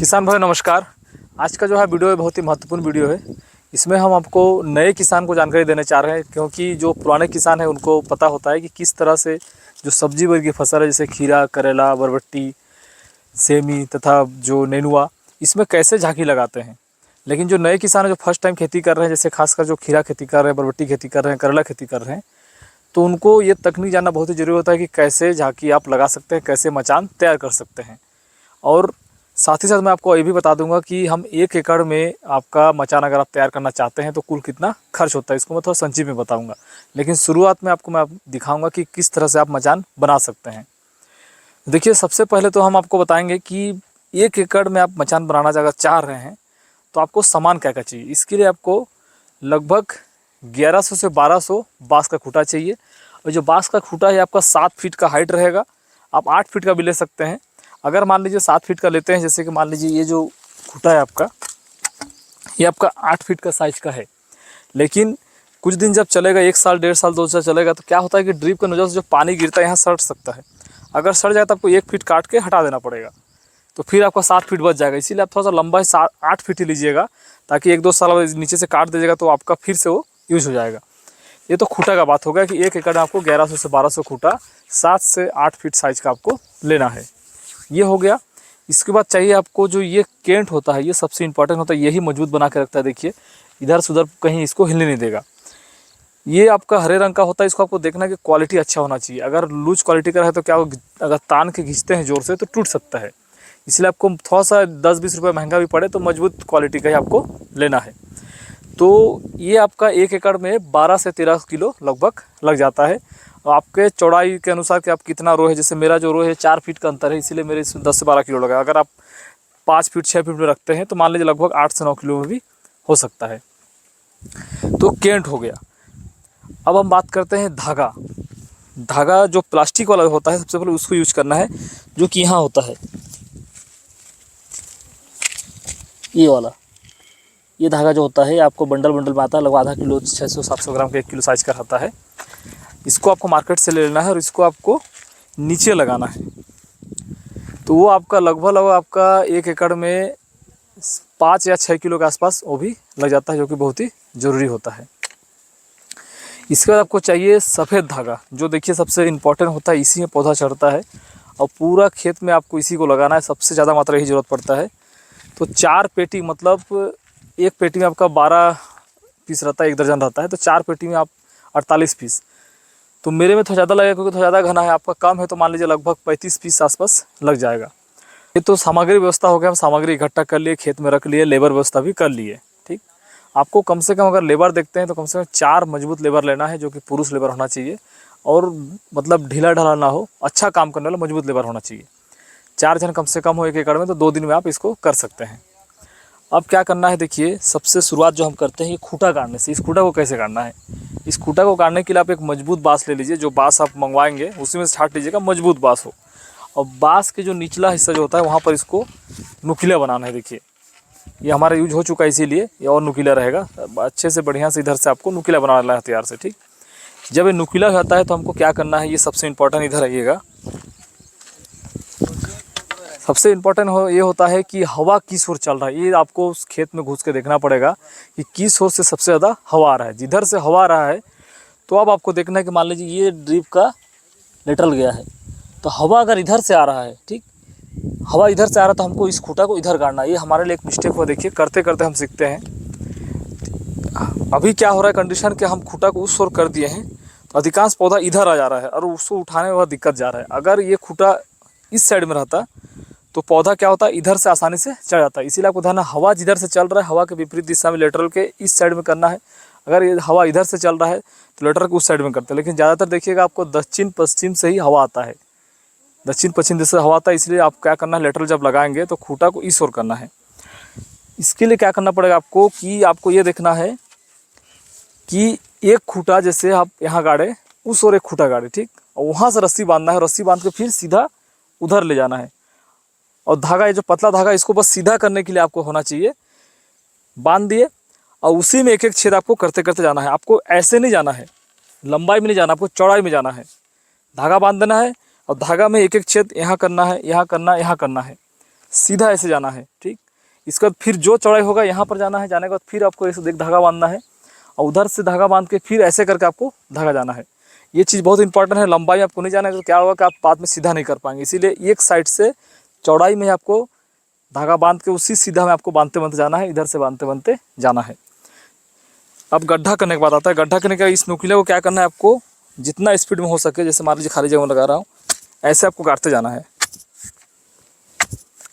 किसान भाई नमस्कार। आज का जो है वीडियो है बहुत ही महत्वपूर्ण वीडियो है। इसमें हम आपको नए किसान को जानकारी देना चाह रहे हैं, क्योंकि जो पुराने किसान हैं उनको पता होता है कि किस तरह से जो सब्जी वर्गीय फसल है जैसे खीरा, करेला, बरबट्टी, सेमी तथा जो नेनुआ, इसमें कैसे झांकी लगाते हैं। लेकिन जो नए किसान है जो फर्स्ट टाइम खेती कर रहे हैं, जैसे खासकर जो खीरा खेती कर रहे हैं, बरबट्टी खेती कर रहे हैं, करेला खेती कर रहे हैं, तो उनको ये तकनीक जानना बहुत ही ज़रूरी होता है कि कैसे झांकी आप लगा सकते हैं, कैसे मचान तैयार कर सकते हैं। और साथ ही साथ मैं आपको ये भी बता दूंगा कि हम 1 एकड़ में आपका मचान अगर आप तैयार करना चाहते हैं तो कुल कितना खर्च होता है, इसको मैं थोड़ा संक्षिप्त में बताऊंगा। लेकिन शुरुआत में आपको मैं दिखाऊंगा कि किस तरह से आप मचान बना सकते हैं। देखिए, सबसे पहले तो हम आपको बताएंगे कि 1 एकड़ में आप मचान बनाना अगर चाह रहे हैं तो आपको सामान क्या क्या चाहिए। इसके लिए आपको लगभग 1100 से 1200 बाँस का खूंटा चाहिए। और जो बाँस का खूंटा है आपका 7 फीट का हाइट रहेगा। आप 8 फीट का भी ले सकते हैं। अगर मान लीजिए 7 फीट का लेते हैं, जैसे कि मान लीजिए ये जो खूंटा है आपका, ये आपका 8 फीट का साइज का है। लेकिन कुछ दिन जब चलेगा, 1 साल, 1.5 साल, 2 साल चलेगा, तो क्या होता है कि ड्रिप के नोजल से जो पानी गिरता है यहाँ सड़ सकता है। अगर सड़ जाए तो आपको 1 फीट काट के हटा देना पड़ेगा, तो फिर आपका 7 फीट बच जाएगा। इसीलिए आप थोड़ा सा लंबा 8 फीट ही लीजिएगा, ताकि 1-2 साल नीचे से काट दीजिएगा तो आपका फिर से वो यूज़ हो जाएगा। ये तो खूंटा का बात हो गया कि 1 एकड़ में आपको 1100 से 1200 खूंटा 7 से 8 फीट साइज का आपको लेना है। ये हो गया। इसके बाद चाहिए आपको जो ये केंट होता है, ये सबसे इंपॉर्टेंट होता है, यही मजबूत बना के रखता है। देखिए, इधर से उधर कहीं इसको हिलने नहीं देगा। ये आपका हरे रंग का होता है। इसको आपको देखना है कि क्वालिटी अच्छा होना चाहिए। अगर लूज क्वालिटी का है तो क्या अगर तान के खींचते हैं ज़ोर से तो टूट सकता है। इसलिए आपको थोड़ा सा 10-20 रुपये महंगा भी पड़े तो मजबूत क्वालिटी का ही आपको लेना है। तो ये आपका 1 एकड़ में 12 से 13 किलो लगभग लग जाता है। और आपके चौड़ाई के अनुसार कि आप कितना रो है, जैसे मेरा जो रो है 4 फीट का अंतर है, इसीलिए मेरे इसमें 10 से 12 किलो लगा। अगर आप 5 फीट 6 फीट में रखते हैं तो मान लीजिए लगभग 8 से 9 किलो में भी हो सकता है। तो केंट हो गया। अब हम बात करते हैं धागा। धागा जो प्लास्टिक वाला होता है, सबसे पहले उसको यूज करना है, जो कि यहाँ होता है, ये वाला। ये धागा जो होता है आपको बंडल बंडल में आता है, लगभग आधा किलो, 600-700 ग्राम के 1 किलो साइज का रहता है। इसको आपको मार्केट से ले लेना है और इसको आपको नीचे लगाना है। तो वो आपका लगभग आपका 1 एकड़ में 5 या 6 किलो के आसपास वो भी लग जाता है, जो कि बहुत ही ज़रूरी होता है। इसके बाद आपको चाहिए सफ़ेद धागा, जो देखिए सबसे इम्पोर्टेंट होता है। इसी में पौधा चढ़ता है और पूरा खेत में आपको इसी को लगाना है। सबसे ज़्यादा मात्रा ही ज़रूरत पड़ता है। तो 4 पेटी, मतलब एक पेटी में आपका 12 पीस रहता है, 1 दर्जन रहता है, तो 4 पेटी में आप 48 पीस। तो मेरे में थोड़ा ज़्यादा लगेगा क्योंकि थोड़ा ज़्यादा घना है। आपका कम है तो मान लीजिए लगभग 35 पीस आसपास लग जाएगा। ये तो सामग्री व्यवस्था हो गया। हम सामग्री इकट्ठा कर लिए, खेत में रख लिए, लेबर व्यवस्था भी कर लिए। ठीक, आपको कम से कम अगर लेबर देखते हैं तो कम से कम 4 मजबूत लेबर लेना है, जो कि पुरुष लेबर होना चाहिए और मतलब ढीला ढाला ना हो, अच्छा काम करने वाला मजबूत लेबर होना चाहिए। 4 जन कम से कम हो 1 एकड़ में, तो 2 दिन में आप इसको कर सकते हैं। अब क्या करना है, देखिए, सबसे शुरुआत जो हम करते हैं ये खूंटा काटने से। इस खूंटा को कैसे काटना है, इस खूंटा को काटने के लिए आप एक मजबूत बाँस ले लीजिए। जो बाँस आप मंगवाएंगे उसी में से छांट लीजिएगा, मजबूत बाँस हो। और बाँस के जो निचला हिस्सा जो होता है वहाँ पर इसको नुकीला बनाना है। देखिए, ये हमारा यूज हो चुका है, इसीलिए ये और नुकीला रहेगा। अच्छे से बढ़िया से इधर से आपको नुकीला बनाना है हथियार से। ठीक, जब ये नुकीला होता है तो हमको क्या करना है, ये सबसे इम्पोर्टेंट इधर आइएगा। सबसे इम्पोर्टेंट ये होता है कि हवा किस ओर चल रहा है। ये आपको उस खेत में घुस के देखना पड़ेगा कि किस ओर से सबसे ज़्यादा हवा आ रहा है। जिधर से हवा आ रहा है तो अब आपको देखना है कि मान लीजिए ये ड्रिप का लेटरल गया है, तो हवा अगर इधर से आ रहा है, ठीक, हवा इधर से आ रहा है, तो हमको इस खूंटा को इधर गाड़ना है। ये हमारे लिए एक मिस्टेक हुआ। देखिए, करते करते हम सीखते हैं। अभी क्या हो रहा है कंडीशन कि हम खूंटा को उस ओर कर दिए हैं, तो अधिकांश पौधा इधर आ जा रहा है और उसको उठाने में बहुत दिक्कत जा रहा है। अगर ये खूंटा इस साइड में रहता तो पौधा क्या होता है, इधर से आसानी से चढ़ जाता है। इसीलिए आपको ध्यान, हवा जिधर से चल रहा है, हवा के विपरीत दिशा में लेटरल के इस साइड में करना है। अगर ये हवा इधर से चल रहा है तो लेटरल के उस साइड में करते हैं। लेकिन ज़्यादातर देखिएगा आपको दक्षिण पश्चिम से ही हवा आता है, दक्षिण पश्चिम दिशा से हवा आता है। इसलिए आप क्या करना है, लेटरल जब लगाएंगे तो खूंटा को इस ओर करना है। इसके लिए क्या करना पड़ेगा आपको कि आपको ये देखना है कि एक खूंटा जैसे आप यहाँ गाड़े, उस ओर एक खूंटा गाड़े, ठीक, और वहाँ से रस्सी बांधना है। रस्सी बांध के फिर सीधा उधर ले जाना है। और धागा, ये जो पतला धागा, इसको बस सीधा करने के लिए आपको होना चाहिए। बांध दिए और उसी में एक एक छेद आपको करते करते जाना है। आपको ऐसे नहीं जाना है, लंबाई में नहीं जाना, आपको चौड़ाई में जाना है। धागा बांध देना है और धागा में एक एक छेद यहाँ करना है, यहाँ करना है, यहाँ करना है। सीधा ऐसे जाना है, ठीक। इसके बाद फिर जो चौड़ाई होगा यहाँ पर जाना है, जाने के बाद फिर आपको ऐसे एक धागा बांधना है और उधर से धागा बांध के फिर ऐसे करके आपको धागा जाना है। ये चीज़ बहुत इंपॉर्टेंट है, लंबाई आपको नहीं जाना है तो क्या होगा कि आप बाद में सीधा नहीं कर पाएंगे, इसीलिए एक साइड से चौड़ाई में आपको धागा बांध के उसी सीधा में आपको बांधते बांधते जाना है, इधर से बांधते बांधते जाना है। अब गड्ढा करने के बाद आता है, गड्ढा करने का इस नुकीले को क्या करना है आपको जितना स्पीड में हो सके, जैसे मान लीजिए खाली जगह में लगा रहा हूँ, ऐसे आपको काटते जाना है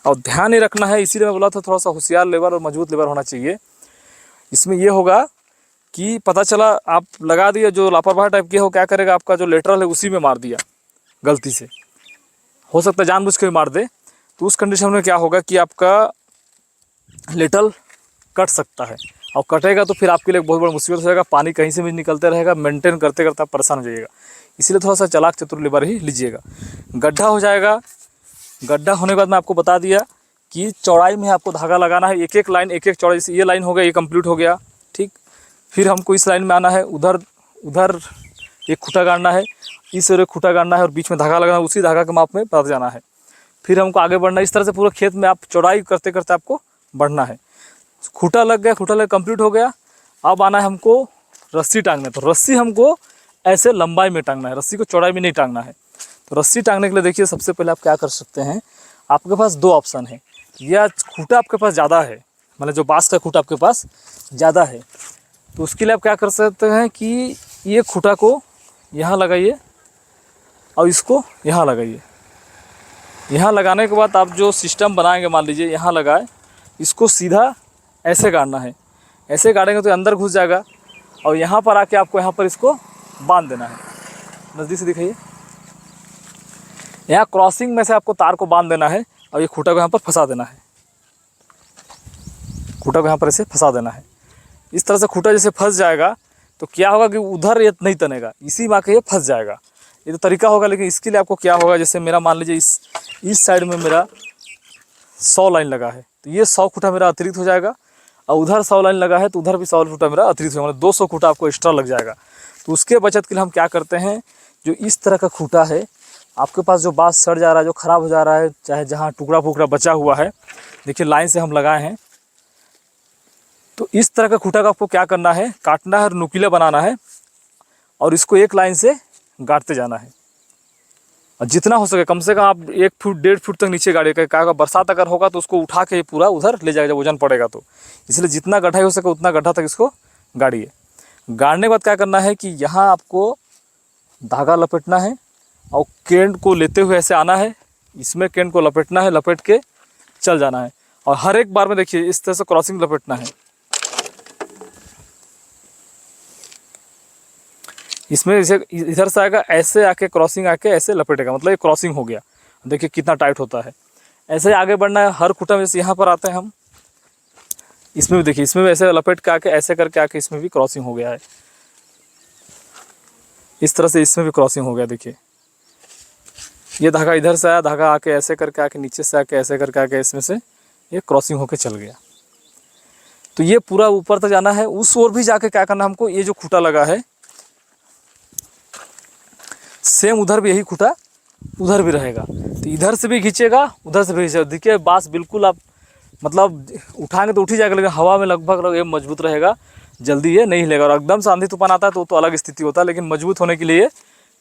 और ध्यान ही रखना है। इसीलिए मैं बोला था थोड़ा सा होशियार लेबर और मजबूत लेबर होना चाहिए। इसमें ये होगा कि पता चला आप लगा दिया, जो लापरवाह टाइप के हो क्या करेगा, आपका जो लेटरल है उसी में मार दिया गलती से, हो सकता है जानबूझ के भी मार दे, तो उस कंडीशन में क्या होगा कि आपका लेटरल कट सकता है और कटेगा तो फिर आपके लिए बहुत बड़ा मुसीबत हो जाएगा, पानी कहीं से भी निकलते रहेगा, मेंटेन करते करते आप परेशान हो जाइएगा। इसीलिए थोड़ा सा चालाक चतुर लेबर ही लीजिएगा। गड्ढा हो जाएगा, गड्ढा होने के बाद मैं आपको बता दिया कि चौड़ाई में आपको धागा लगाना है, एक एक लाइन एक एक चौड़ाई से, ये लाइन हो गया, ये कंप्लीट हो गया, ठीक। फिर हमको इस लाइन में आना है, उधर उधर एक खूंटा गाड़ना है, इस ओर एक खूंटा गाड़ना है और बीच में धागा लगाना है, उसी धागा के माप में पड़ जाना है। फिर हमको आगे बढ़ना है, इस तरह से पूरा खेत में आप चौड़ाई करते करते आपको बढ़ना है। खूंटा लग गया, खूंटा लग कंप्लीट हो गया। अब आना है हमको रस्सी टांगने, तो रस्सी हमको ऐसे लंबाई में टांगना है, रस्सी को चौड़ाई में नहीं टांगना है। तो रस्सी टांगने के लिए देखिए सबसे पहले आप क्या कर सकते हैं, आपके पास दो ऑप्शन है, या खूंटा आपके पास ज़्यादा है, मतलब जो बांस का खूंटा आपके पास ज़्यादा है, तो उसके लिए आप क्या कर सकते हैं कि ये खूंटा को यहाँ लगाइए और इसको यहाँ लगाइए। यहाँ लगाने के बाद आप जो सिस्टम बनाएंगे, मान लीजिए यहाँ लगाए, इसको सीधा ऐसे गाड़ना है, ऐसे गाड़ेंगे तो अंदर घुस जाएगा और यहाँ पर आके आपको यहाँ पर इसको बांध देना है। नज़दीक से दिखाइए, यहाँ क्रॉसिंग में से आपको तार को बांध देना है और ये खूंटा को यहाँ पर फंसा देना है, खूंटा को यहाँ पर ऐसे फंसा देना है। इस तरह से खूंटा जैसे फंस जाएगा तो क्या होगा कि उधर ये नहीं तनेगा, इसी में आके ये फंस जाएगा। ये तो तरीका होगा, लेकिन इसके लिए आपको क्या होगा, जैसे मेरा मान लीजिए इस साइड में मेरा 100 लाइन लगा है, तो ये 100 खूंटा मेरा अतिरिक्त हो जाएगा और उधर 100 लाइन लगा है तो उधर भी 100 खूंटा मेरा अतिरिक्त होगा, मतलब 200 खूंटा आपको एक्स्ट्रा लग जाएगा। तो उसके बचत के लिए हम क्या करते हैं, जो इस तरह का खूंटा है आपके पास, जो बांस सड़ जा रहा है, जो ख़राब हो जा रहा है, चाहे जहाँ टुकड़ा फुकड़ा बचा हुआ है, देखिए लाइन से हम लगाए हैं, तो इस तरह का खूंटा का आपको क्या करना है, काटना है और नुकीला बनाना है और इसको एक लाइन से गाड़ते जाना है। और जितना हो सके कम से कम आप 1 फुट 1.5 फुट तक नीचे गाड़िएगा, क्या बरसात अगर होगा तो उसको उठा के पूरा उधर ले जाएगा जब वजन पड़ेगा तो, इसलिए जितना गड्ढा हो सके उतना गड्ढा तक इसको गाड़िए। गाड़ने के बाद क्या करना है कि यहाँ आपको धागा लपेटना है और केंट को लेते हुए ऐसे आना है, इसमें केंट को लपेटना है, लपेट के चल जाना है और हर एक बार में देखिए इस तरह से क्रॉसिंग लपेटना है। इसमें जैसे इधर से आएगा, ऐसे आके क्रॉसिंग आके ऐसे लपेटेगा, मतलब ये क्रॉसिंग हो गया। देखिए कितना टाइट होता है। ऐसे आगे बढ़ना है, हर खूंटा में जैसे यहाँ पर आते हैं हम, इसमें भी देखिए, इसमें भी ऐसे लपेट के आके ऐसे करके आके इसमें भी क्रॉसिंग हो गया है। इस तरह से इसमें भी क्रॉसिंग हो गया। देखिए ये धागा इधर से आया, धागा आके ऐसे करके आके नीचे से आके ऐसे करके आके इसमें से ये क्रॉसिंग होके चल गया। तो ये पूरा ऊपर तक जाना है। उस ओर भी जाके क्या करना हमको, ये जो खूंटा लगा है सेम उधर भी यही खूंटा उधर भी रहेगा, तो इधर से भी खींचेगा उधर से भी खींचेगा। देखिए बांस बिल्कुल आप मतलब उठाएंगे तो उठ ही जाएगा, लेकिन हवा में लगभग ये मजबूत रहेगा, जल्दी ये नहीं हिलेगा। और एकदम से आंधी तूफान आता है तो अलग स्थिति होता है, लेकिन मजबूत होने के लिए ये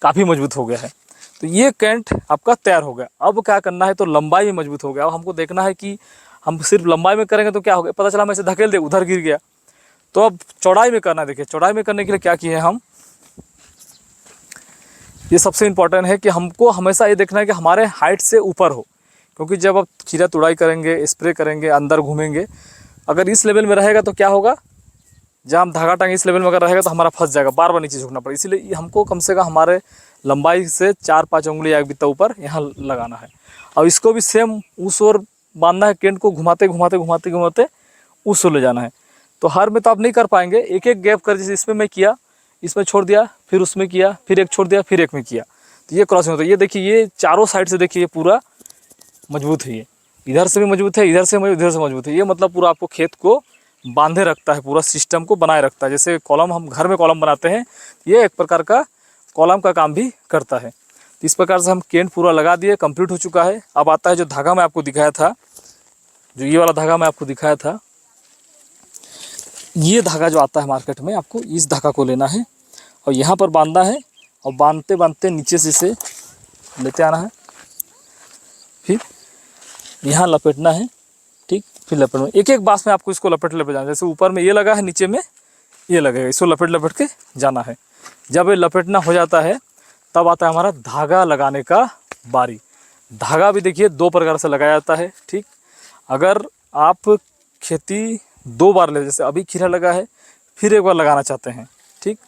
काफ़ी मजबूत हो गया है। तो ये कैंट आपका तैयार हो गया। अब क्या करना है, तो लंबाई में मजबूत हो गया। अब हमको देखना है कि हम सिर्फ लंबाई में करेंगे तो क्या हो गया, पता चला हम ऐसे धकेल दे उधर गिर गया। तो अब चौड़ाई में करना है। देखिए चौड़ाई में करने के लिए क्या किए हम, ये सबसे इम्पॉर्टेंट है कि हमको हमेशा ये देखना है कि हमारे हाइट से ऊपर हो, क्योंकि जब आप खीरा तुड़ाई करेंगे, स्प्रे करेंगे, अंदर घूमेंगे, अगर इस लेवल में रहेगा तो क्या होगा, जब हम धागा टांगे इस लेवल में अगर रहेगा तो हमारा फंस जाएगा, बार बार नीचे झुकना पड़ेगा। इसीलिए हमको कम से कम हमारे लंबाई से 4-5 उंगली या बित्ता ऊपर यहाँ लगाना है। और इसको भी सेम उस ओर बांधना है, केंट को घुमाते घुमाते घुमाते घुमाते उस ओर ले जाना है। तो हर में तो आप नहीं कर पाएंगे, एक एक गैप कर, जैसे इसमें मैं किया, इसमें छोड़ दिया, फिर उसमें किया, फिर एक छोड़ दिया, फिर एक में किया, तो ये क्रॉसिंग होता है। ये देखिए ये चारों साइड से देखिए ये पूरा मजबूत है, ये इधर से भी मजबूत है, इधर से मजबूत, इधर से मजबूत है। ये मतलब पूरा आपको खेत को बांधे रखता है, पूरा सिस्टम को बनाए रखता है। जैसे कॉलम हम घर में कॉलम बनाते हैं, ये एक प्रकार का कॉलम का काम भी करता है। तो इस प्रकार से हम केंट पूरा लगा दिए, कंप्लीट हो चुका है। अब आता है जो धागा मैं आपको दिखाया था, जो ये वाला धागा मैं आपको दिखाया था, ये धागा जो आता है मार्केट में, आपको इस धागा को लेना है और यहाँ पर बांधना है और बांधते बांधते नीचे से इसे लेते आना है, फिर यहाँ लपेटना है, ठीक। फिर लपेटना, एक एक बांस में आपको इसको लपेट जाना। जैसे ऊपर में ये लगा है, नीचे में ये लगेगा, इसको लपेट के जाना है। जब ये लपेटना हो जाता है तब आता है हमारा धागा लगाने का बारी। धागा भी देखिए 2 प्रकार से लगाया जाता है, ठीक। अगर आप खेती 2 बार ले, जैसे अभी खीरा लगा है फिर एक बार लगाना चाहते हैं, ठीक,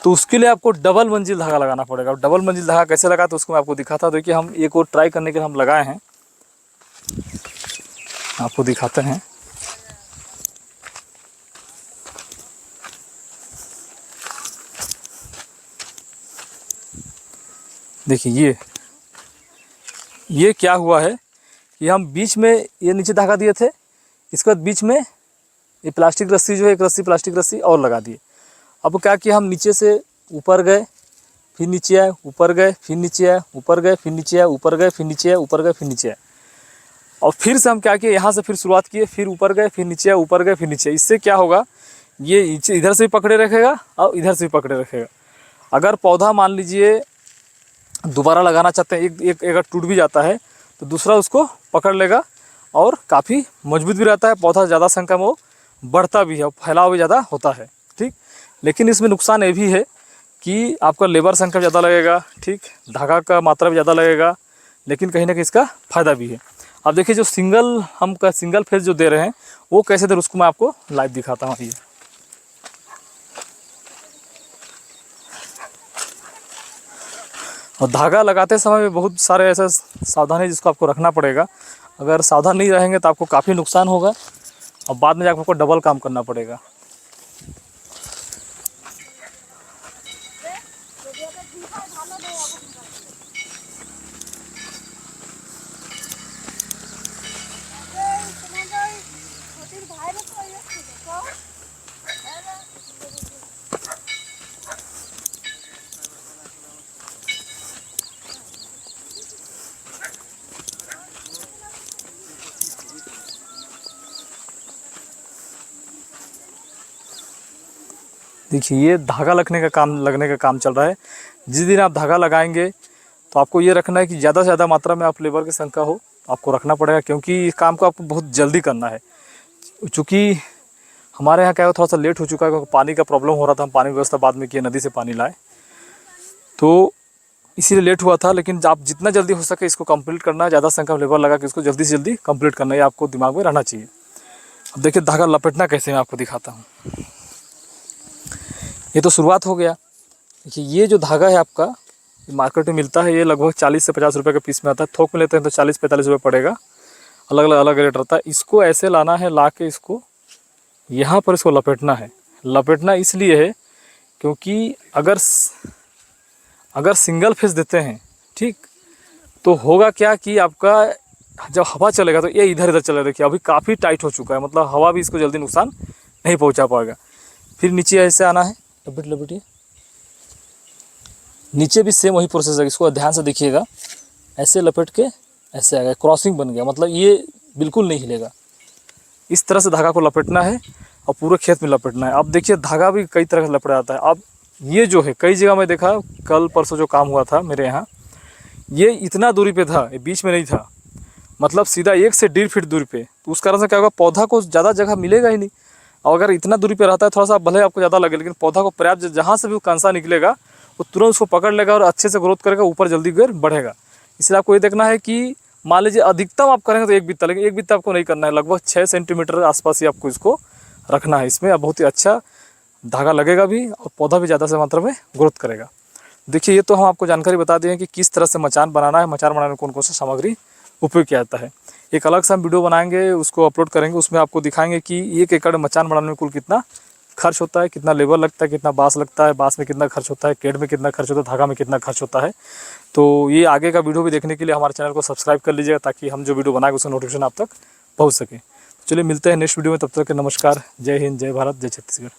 तो उसके लिए आपको डबल मंजिल धागा लगाना पड़ेगा। डबल मंजिल धागा कैसे लगा तो उसको मैं आपको दिखाता हूँ। देखिए हम एक और ट्राई करने के लिए हम लगाए हैं, आपको दिखाते हैं। देखिए ये क्या हुआ है कि हम बीच में ये नीचे धागा दिए थे, इसके बाद बीच में ये प्लास्टिक रस्सी जो है, एक रस्सी प्लास्टिक रस्सी और लगा दिए। अब क्या किया, हम नीचे से ऊपर गए, फिर नीचे आए, ऊपर गए, फिर नीचे आए, ऊपर गए, फिर नीचे आए, ऊपर गए, फिर नीचे आए, ऊपर गए, फिर नीचे आए। और फिर से हम क्या किए, यहाँ से फिर शुरुआत किए, फिर ऊपर गए, फिर नीचे आए, ऊपर गए, फिर नीचे। इससे क्या होगा, ये इधर से भी पकड़े रखेगा और इधर से भी पकड़े रखेगा। अगर पौधा मान लीजिए दोबारा लगाना चाहते हैं, एक अगर टूट भी जाता है तो दूसरा उसको पकड़ लेगा और काफ़ी मजबूत भी रहता है। पौधा ज़्यादा संख्या में वो बढ़ता भी है और फैलाव भी ज़्यादा होता है, ठीक। लेकिन इसमें नुकसान ये भी है कि आपका लेबर संख्या ज़्यादा लगेगा, ठीक, धागा का मात्रा भी ज़्यादा लगेगा, लेकिन कहीं ना कहीं इसका फ़ायदा भी है। अब देखिए जो सिंगल फेज जो दे रहे हैं वो कैसे दे रहे हैं उसको मैं आपको लाइव दिखाता हूँ। ये और धागा लगाते समय में बहुत सारे ऐसे सावधानी जिसको आपको रखना पड़ेगा। अगर सावधान नहीं रहेंगे तो आपको काफ़ी नुकसान होगा और बाद में जाकर आपको डबल काम करना पड़ेगा। देखिए ये धागा लगने का काम चल रहा है। जिस दिन आप धागा लगाएंगे तो आपको ये रखना है कि ज़्यादा से ज़्यादा मात्रा में आप लेबर की संख्या हो, आपको रखना पड़ेगा, क्योंकि इस काम को आपको बहुत जल्दी करना है। चूँकि हमारे यहाँ क्या है, थोड़ा सा लेट हो चुका है क्योंकि पानी का प्रॉब्लम हो रहा था। हम पानी व्यवस्था बाद में किए, नदी से पानी लाए, तो इसीलिए लेट हुआ था। लेकिन आप जितना जल्दी हो सके इसको कंप्लीट करना है, ज़्यादा संख्या में लेबर लगा के इसको जल्दी से जल्दी कंप्लीट करना है, आपको दिमाग में रहना चाहिए। अब देखिए धागा लपेटना कैसे मैं आपको दिखाता हूँ। ये तो शुरुआत हो गया। देखिए ये जो धागा है आपका मार्केट में मिलता है, ये लगभग 40 से 50 रुपये के पीस में आता है। थोक में लेते हैं तो 40-45 रुपये पड़ेगा, अलग रेट रहता है। इसको ऐसे लाना है, ला के इसको यहाँ पर इसको लपेटना है। लपेटना इसलिए है क्योंकि अगर सिंगल फेस देते हैं, ठीक, तो होगा क्या कि आपका जब हवा चलेगा तो ये इधर चलेगा। देखिए अभी काफ़ी टाइट हो चुका है, मतलब हवा भी इसको जल्दी नुकसान नहीं पहुंचा पाएगा। फिर नीचे ऐसे आना है, लपेटिए। नीचे भी सेम वही प्रोसेस है, इसको ध्यान से देखिएगा। ऐसे लपेट के ऐसे आएगा, क्रॉसिंग बन गया, मतलब ये बिल्कुल नहीं हिलेगा। इस तरह से धागा को लपेटना है और पूरे खेत में लपेटना है। अब देखिए धागा भी कई तरह से लपेटा जाता है। अब ये जो है कई जगह मैं देखा, कल परसों जो काम हुआ था मेरे यहाँ, ये इतना दूरी पे था, ये बीच में नहीं था, मतलब सीधा 1 से 1.5 फीट दूरी पे। तो उस कारण से क्या होगा, पौधा को ज़्यादा जगह मिलेगा ही नहीं। और अगर इतना दूरी पे रहता है, थोड़ा सा भले आपको ज़्यादा लगे, लेकिन पौधा को पर्याप्त, जहाँ से भी वो कंसा निकलेगा वो तुरंत उसको पकड़ लेगा और अच्छे से ग्रोथ करेगा, ऊपर जल्दी बढ़ेगा। इसलिए आपको ये देखना है कि मान लीजिए अधिकतम आप करेंगे तो 1 बित्ता, लेकिन 1 बित्ता आपको नहीं करना है, लगभग 6 सेंटीमीटर आसपास ही आपको इसको रखना है। इसमें बहुत ही अच्छा धागा लगेगा भी और पौधा भी ज़्यादा से मात्रा में ग्रोथ करेगा। देखिए ये तो हम आपको जानकारी बता दें कि किस तरह से मचान बनाना है, मचान बनाने में कौन कौन सी सामग्री उपयोग किया जाता है। एक अलग सा हम वीडियो बनाएंगे, उसको अपलोड करेंगे, उसमें आपको दिखाएंगे कि 1 एकड़ मचान बनाने में कुल कितना खर्च होता है, कितना लेबर लगता है, कितना बाँस लगता है, बाँस में कितना खर्च होता है, केड में कितना खर्च होता है, धागा में कितना खर्च होता है। तो ये आगे का वीडियो भी देखने के लिए हमारे चैनल को सब्सक्राइब कर लीजिएगा, ताकि हम जो वीडियो बनाएंगे उसका नोटिफिकेशन आप तक पहुँच सके। चलिए मिलते हैं नेक्स्ट वीडियो में, तब तक के नमस्कार। जय हिंद, जय भारत, जय छत्तीसगढ़।